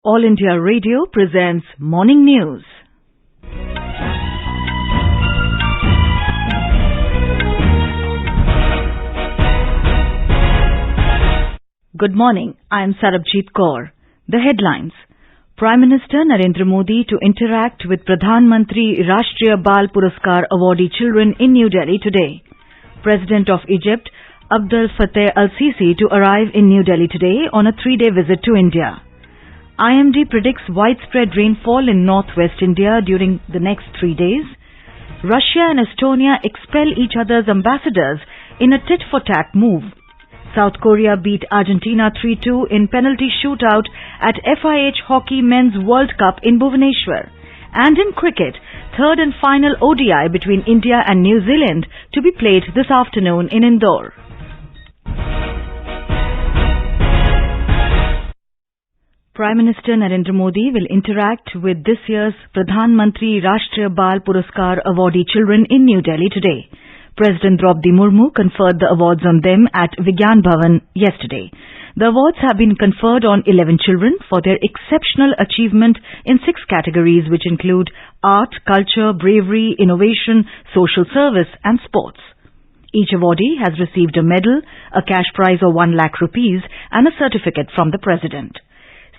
All India Radio presents Morning News. Good morning, I am Sarabjit Kaur. The headlines. Prime Minister Narendra Modi to interact with Pradhanmantri Rashtriya Bal Puraskar awardee children in New Delhi today. President of Egypt, Abdel Fattah El-Sisi to arrive in New Delhi today on a 3-day visit to India. IMD predicts widespread rainfall in northwest India during the next 3 days. Russia and Estonia expel each other's ambassadors in a tit-for-tat move. South Korea beat Argentina 3-2 in penalty shootout at FIH Hockey Men's World Cup in Bhubaneswar. And in cricket, third and final ODI between India and New Zealand to be played this afternoon in Indore. Prime Minister Narendra Modi will interact with this year's Pradhanmantri Rashtriya Bal Puraskar awardee children in New Delhi today. President Draupadi Murmu conferred the awards on them at Vigyan Bhavan yesterday. The awards have been conferred on 11 children for their exceptional achievement in 6 categories which include art, culture, bravery, innovation, social service and sports. Each awardee has received a medal, a cash prize of 1 lakh rupees and a certificate from the President.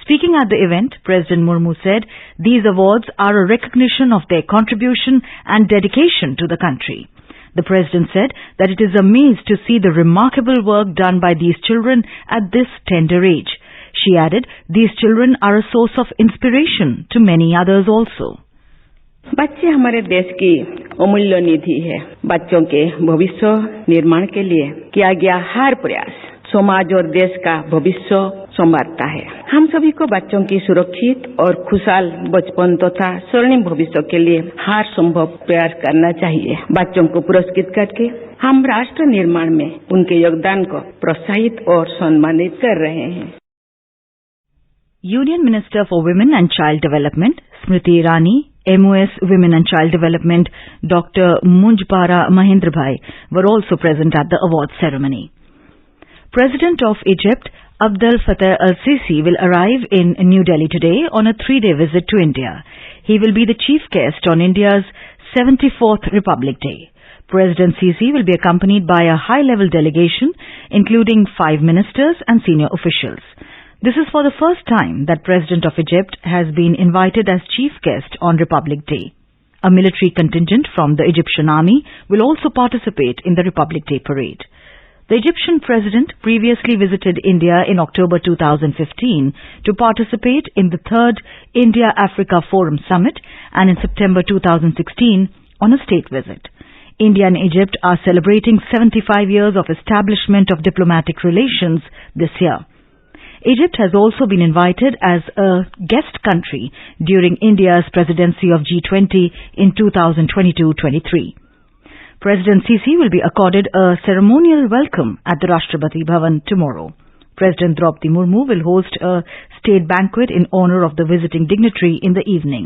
Speaking at the event, President Murmu said these awards are a recognition of their contribution and dedication to the country. The President said that it is a maze to see the remarkable work done by these children at this tender age. She added, these children are a source of inspiration to many others also. बच्चे हमारे देश की अमूल्य निधि है। बच्चों के भविष्य निर्माण के लिए किया गया हर प्रयास समाज और देश का भविष्य संवारता है। हम सभी को बच्चों की सुरक्षित और खुशहाल बचपन तथा स्वर्णिम भविष्य के लिए हर संभव प्रयास करना चाहिए। बच्चों को पुरस्कृत करके हम राष्ट्र निर्माण में उनके योगदान को प्रोत्साहित और सम्मानित कर रहे हैं। Union Minister for Women and Child Development, Smriti Irani, MOS Women and Child Development, Dr. Munjpara Mahendrabhai were also present at the awards ceremony. President of Egypt, Abdel Fattah El-Sisi will arrive in New Delhi today on a 3-day visit to India. He will be the chief guest on India's 74th Republic Day. President Sisi will be accompanied by a high-level delegation, including 5 ministers and senior officials. This is for the first time that President of Egypt has been invited as chief guest on Republic Day. A military contingent from the Egyptian army will also participate in the Republic Day parade. The Egyptian president previously visited India in October 2015 to participate in the 3rd India-Africa Forum Summit and in September 2016 on a state visit. India and Egypt are celebrating 75 years of establishment of diplomatic relations this year. Egypt has also been invited as a guest country during India's presidency of G20 in 2022-23. President Sisi will be accorded a ceremonial welcome at the Rashtrapati Bhavan tomorrow. President Draupadi Murmu will host a state banquet in honor of the visiting dignitary in the evening.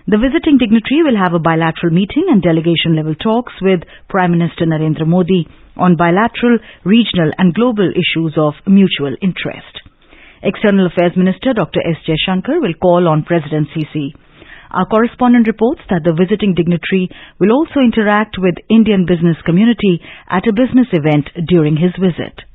The visiting dignitary will have a bilateral meeting and delegation-level talks with Prime Minister Narendra Modi on bilateral, regional and global issues of mutual interest. External Affairs Minister Dr. S. Jaishankar will call on President Sisi. Our correspondent reports that the visiting dignitary will also interact with Indian business community at a business event during his visit.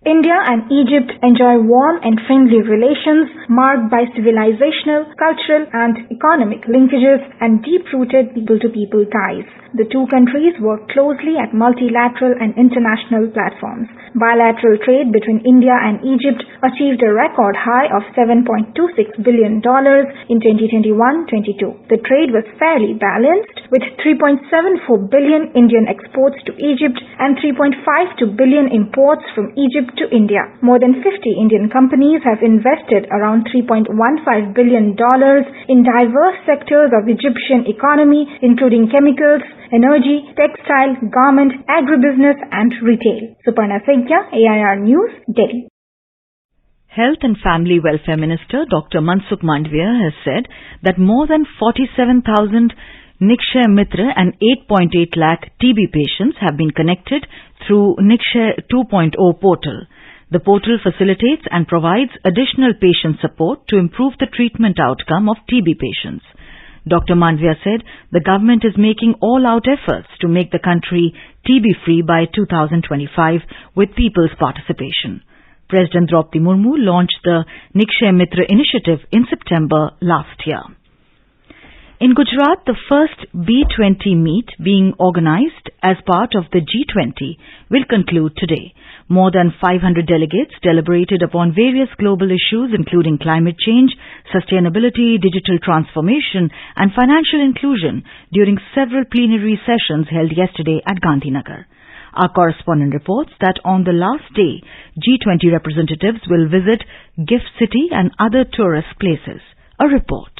India and Egypt enjoy warm and friendly relations marked by civilizational, cultural and economic linkages and deep-rooted people-to-people ties. The two countries work closely at multilateral and international platforms. Bilateral trade between India and Egypt achieved a record high of $7.26 billion in 2021-22. The trade was fairly balanced, with 3.74 billion Indian exports to Egypt and 3.52 billion imports from Egypt to India. More than 50 Indian companies have invested around $3.15 billion in diverse sectors of Egyptian economy, including chemicals, energy, textile, garment, agribusiness and retail. Suparna Sengya, AIR News, Delhi. Health and Family Welfare Minister Dr. Mansukh Mandviya has said that more than 47,000 Nikshay Mitra and 8.8 lakh TB patients have been connected through Nikshay 2.0 portal. The portal facilitates and provides additional patient support to improve the treatment outcome of TB patients. Dr. Mandviya said the government is making all-out efforts to make the country TB-free by 2025 with people's participation. President Draupadi Murmu launched the Nikshay Mitra initiative in September last year. In Gujarat, the first B20 meet being organized as part of the G20 will conclude today. More than 500 delegates deliberated upon various global issues including climate change, sustainability, digital transformation and financial inclusion during several plenary sessions held yesterday at Gandhinagar. Our correspondent reports that on the last day, G20 representatives will visit Gift City and other tourist places. A report.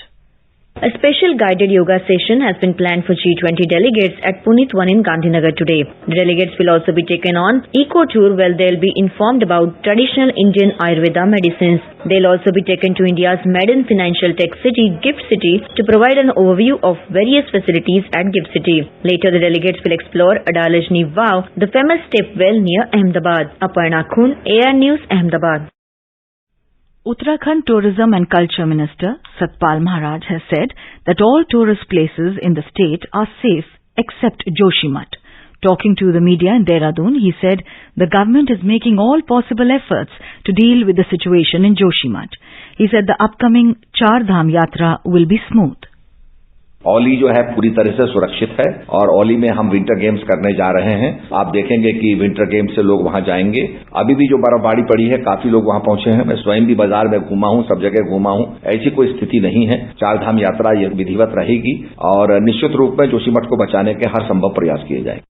A special guided yoga session has been planned for G20 delegates at Punit 1 in Gandhinagar today. The delegates will also be taken on eco tour where they'll be informed about traditional Indian Ayurveda medicines. They'll also be taken to India's maiden financial tech city, Gift City, to provide an overview of various facilities at Gift City. Later, the delegates will explore Adalajni Vav, the famous step well near Ahmedabad. Aparna Khun, AR News, Ahmedabad. Uttarakhand Tourism and Culture Minister Satpal Maharaj has said that all tourist places in the state are safe except Joshimath. Talking to the media in Dehradun, he said the government is making all possible efforts to deal with the situation in Joshimath. He said the upcoming Char Dham Yatra will be smooth. Auli जो है पूरी तरह से सुरक्षित है और औली में हम विंटर गेम्स करने जा रहे हैं। आप देखेंगे कि विंटर गेम्स से लोग वहां जाएंगे। अभी भी जो बर्फबारी पड़ी है काफी लोग वहां पहुंचे हैं। मैं स्वयं भी बाजार में घूमा हूं, सब जगह घूमा हूं। ऐसी कोई स्थिति नहीं है। चार धाम यात्रा ये विधिवत रहेगी और निश्चित रूप में जोशीमठ को बचाने के हर संभव प्रयास किए जाएंगे।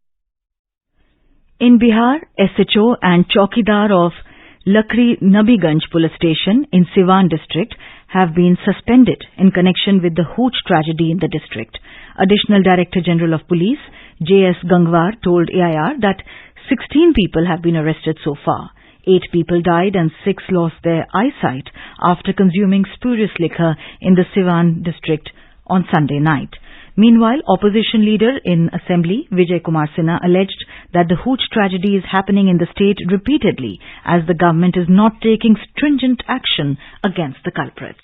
In Bihar, SHO and Chowkidar of Lakri Nabiganj Police Station in Siwan district have been suspended in connection with the Hooch tragedy in the district. Additional Director General of Police, J.S. Gangwar, told AIR that 16 people have been arrested so far. 8 people died and 6 lost their eyesight after consuming spurious liquor in the Siwan district on Sunday night. Meanwhile, opposition leader in Assembly, Vijay Kumar Sinha, alleged that the Hooch tragedy is happening in the state repeatedly as the government is not taking stringent action against the culprits.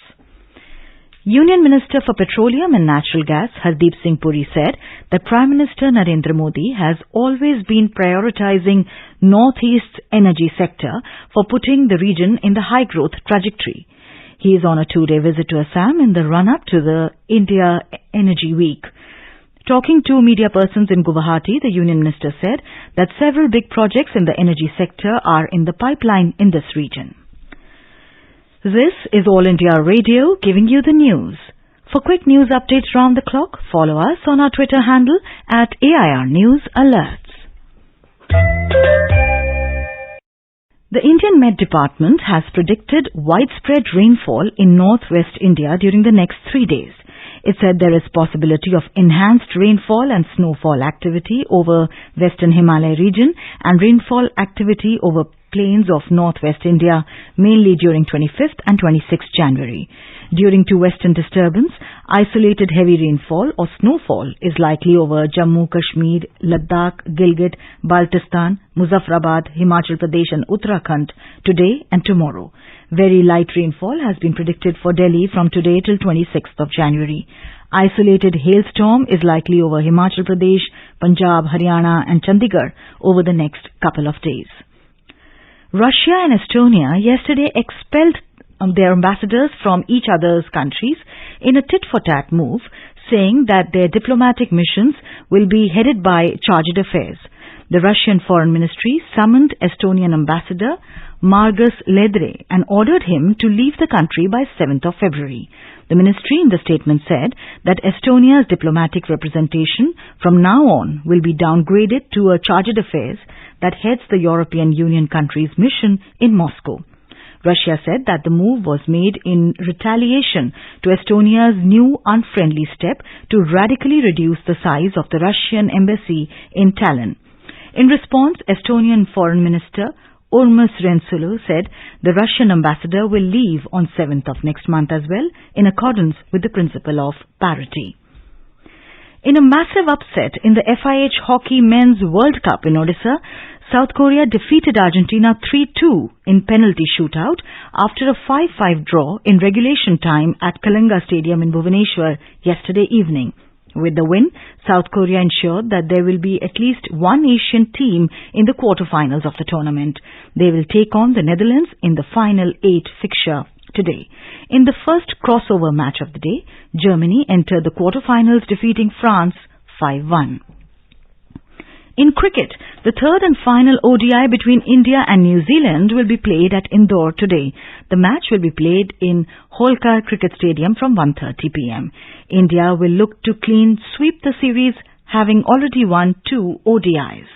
Union Minister for Petroleum and Natural Gas, Hardeep Singh Puri, said that Prime Minister Narendra Modi has always been prioritizing Northeast's energy sector for putting the region in the high-growth trajectory. He is on a 2-day visit to Assam in the run-up to the India Energy Week. Talking to media persons in Guwahati, the Union Minister said that several big projects in the energy sector are in the pipeline in this region. This is All India Radio giving you the news. For quick news updates round the clock, follow us on our Twitter handle at AIR News Alerts. The Indian Met Department has predicted widespread rainfall in northwest India during the next 3 days. It said there is possibility of enhanced rainfall and snowfall activity over western Himalaya region and rainfall activity over plains of northwest India, mainly during 25th and 26th January. During two western disturbance, isolated heavy rainfall or snowfall is likely over Jammu, Kashmir, Ladakh, Gilgit, Baltistan, Muzaffarabad, Himachal Pradesh and Uttarakhand today and tomorrow. Very light rainfall has been predicted for Delhi from today till 26th of January. Isolated hailstorm is likely over Himachal Pradesh, Punjab, Haryana and Chandigarh over the next couple of days. Russia and Estonia yesterday expelled their ambassadors from each other's countries in a tit-for-tat move, saying that their diplomatic missions will be headed by charged affairs. The Russian Foreign Ministry summoned Estonian ambassador Margus Ledre and ordered him to leave the country by 7th of February. The ministry in the statement said that Estonia's diplomatic representation from now on will be downgraded to a charged affairs that heads the European Union country's mission in Moscow. Russia said that the move was made in retaliation to Estonia's new unfriendly step to radically reduce the size of the Russian embassy in Tallinn. In response, Estonian Foreign Minister Urmas Reinsalu said the Russian ambassador will leave on 7th of next month as well, in accordance with the principle of parity. In a massive upset in the FIH Hockey Men's World Cup in Odisha, South Korea defeated Argentina 3-2 in penalty shootout after a 5-5 draw in regulation time at Kalinga Stadium in Bhubaneswar yesterday evening. With the win, South Korea ensured that there will be at least one Asian team in the quarterfinals of the tournament. They will take on the Netherlands in the final 8 fixture today. In the first crossover match of the day, Germany entered the quarterfinals defeating France 5-1. In cricket, the third and final ODI between India and New Zealand will be played at Indore today. The match will be played in Holkar Cricket Stadium from 1:30 p.m. India will look to clean sweep the series, having already won 2 ODIs.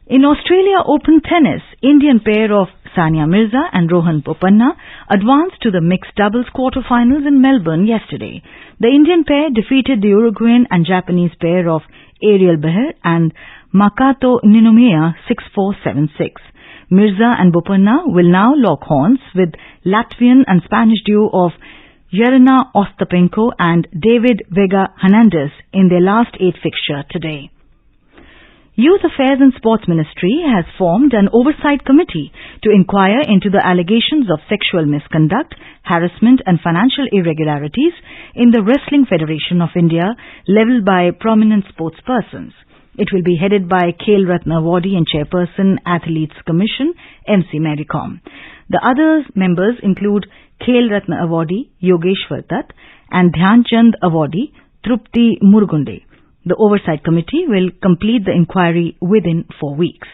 In Australia Open Tennis, Indian pair of Sania Mirza and Rohan Bopanna advanced to the mixed doubles quarterfinals in Melbourne yesterday. The Indian pair defeated the Uruguayan and Japanese pair of Ariel Beher and Makato Ninomiya 6-4, 7-6. Mirza and Bopanna will now lock horns with Latvian and Spanish duo of Jelena Ostapenko and David Vega Hernandez in their last 8 fixture today. Youth Affairs and Sports Ministry has formed an oversight committee to inquire into the allegations of sexual misconduct, harassment and financial irregularities in the Wrestling Federation of India levelled by prominent sportspersons. It will be headed by Khel Ratna awardee and chairperson Athletes Commission, MC Mary Com. The other members include Khel Ratna awardee Yogeshwar Dutt and Dhyan Chand awardee Trupti Murugunde. The Oversight Committee will complete the inquiry within 4 weeks.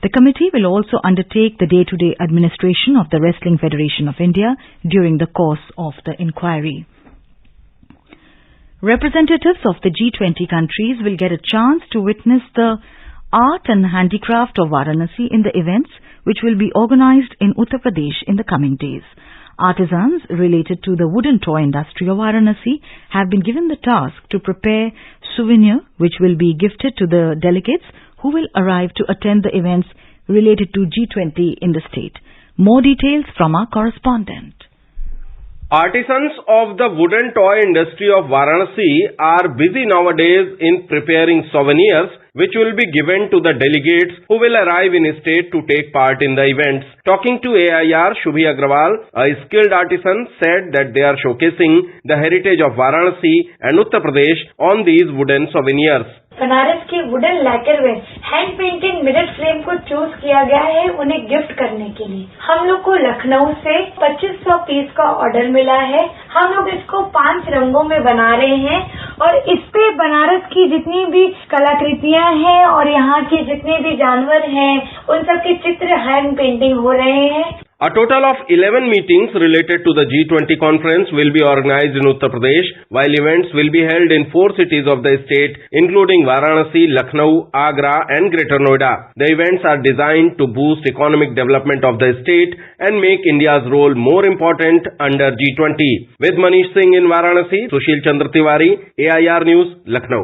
The committee will also undertake the day-to-day administration of the Wrestling Federation of India during the course of the inquiry. Representatives of the G20 countries will get a chance to witness the art and handicraft of Varanasi in the events which will be organized in Uttar Pradesh in the coming days. Artisans related to the wooden toy industry of Varanasi have been given the task to prepare souvenirs which will be gifted to the delegates who will arrive to attend the events related to G20 in the state. More details from our correspondent. Artisans of the wooden toy industry of Varanasi are busy nowadays in preparing souvenirs which will be given to the delegates who will arrive in a state to take part in the events. Talking to AIR, Shubhi Agrawal, a skilled artisan, said that they are showcasing the heritage of Varanasi and Uttar Pradesh on these wooden souvenirs. Banaras के wooden lacquer में hand painted mirror frame को choose किया गया है उन्हें gift करने के लिए। हम लोग को लखनऊ से 2500 पीस का ऑर्डर मिला है। हम लोग इसको 5 रंगों में बना रहे हैं और इस पे बनारस की जितनी भी कलाकृतियां हैं और यहाँ के जितने भी जानवर हैं उन सब के चित्र हैंड पेंटिंग हो रहे हैं। A total of 11 meetings related to the G20 conference will be organized in Uttar Pradesh, while events will be held in 4 cities of the state, including Varanasi, Lucknow, Agra and Greater Noida. The events are designed to boost economic development of the state and make India's role more important under G20. With Manish Singh in Varanasi, Sushil Chandra Tiwari, AIR News, Lucknow.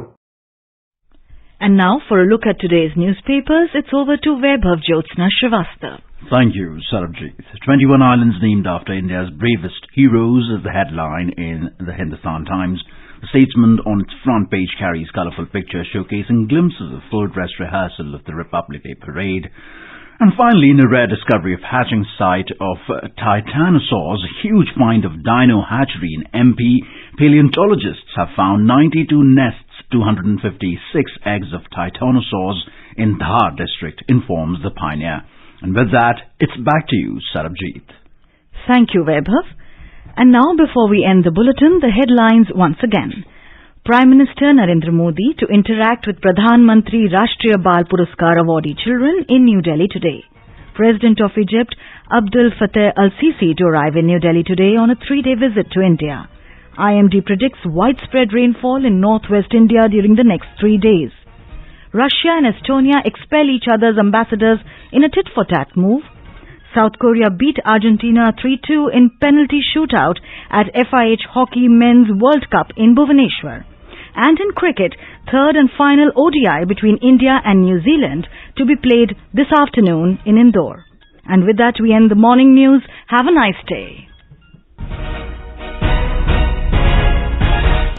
And now for a look at today's newspapers, it's over to Vaibhav Jyotsna Srivastava. Thank you, Sarabjit. 21 islands named after India's bravest heroes is the headline in the Hindustan Times. The Statesman on its front page carries colourful pictures showcasing glimpses of full dress rehearsal of the Republic Day parade. And finally, in a rare discovery of hatching site of titanosaurs, a huge find of dino hatchery in MP, paleontologists have found 92 nests, 256 eggs of titanosaurs in Dhar district, informs the Pioneer. And with that, it's back to you, Sarabjit. Thank you, Vaibhav. And now, before we end the bulletin, the headlines once again. Prime Minister Narendra Modi to interact with Pradhanmantri Rashtriya Bal Puraskar awardee children in New Delhi today. President of Egypt, Abdel Fattah El-Sisi to arrive in New Delhi today on a 3-day visit to India. IMD predicts widespread rainfall in northwest India during the next 3 days. Russia and Estonia expel each other's ambassadors in a tit-for-tat move. South Korea beat Argentina 3-2 in penalty shootout at FIH Hockey Men's World Cup in Bhubaneswar. And in cricket, third and final ODI between India and New Zealand to be played this afternoon in Indore. And with that, we end the morning news. Have a nice day.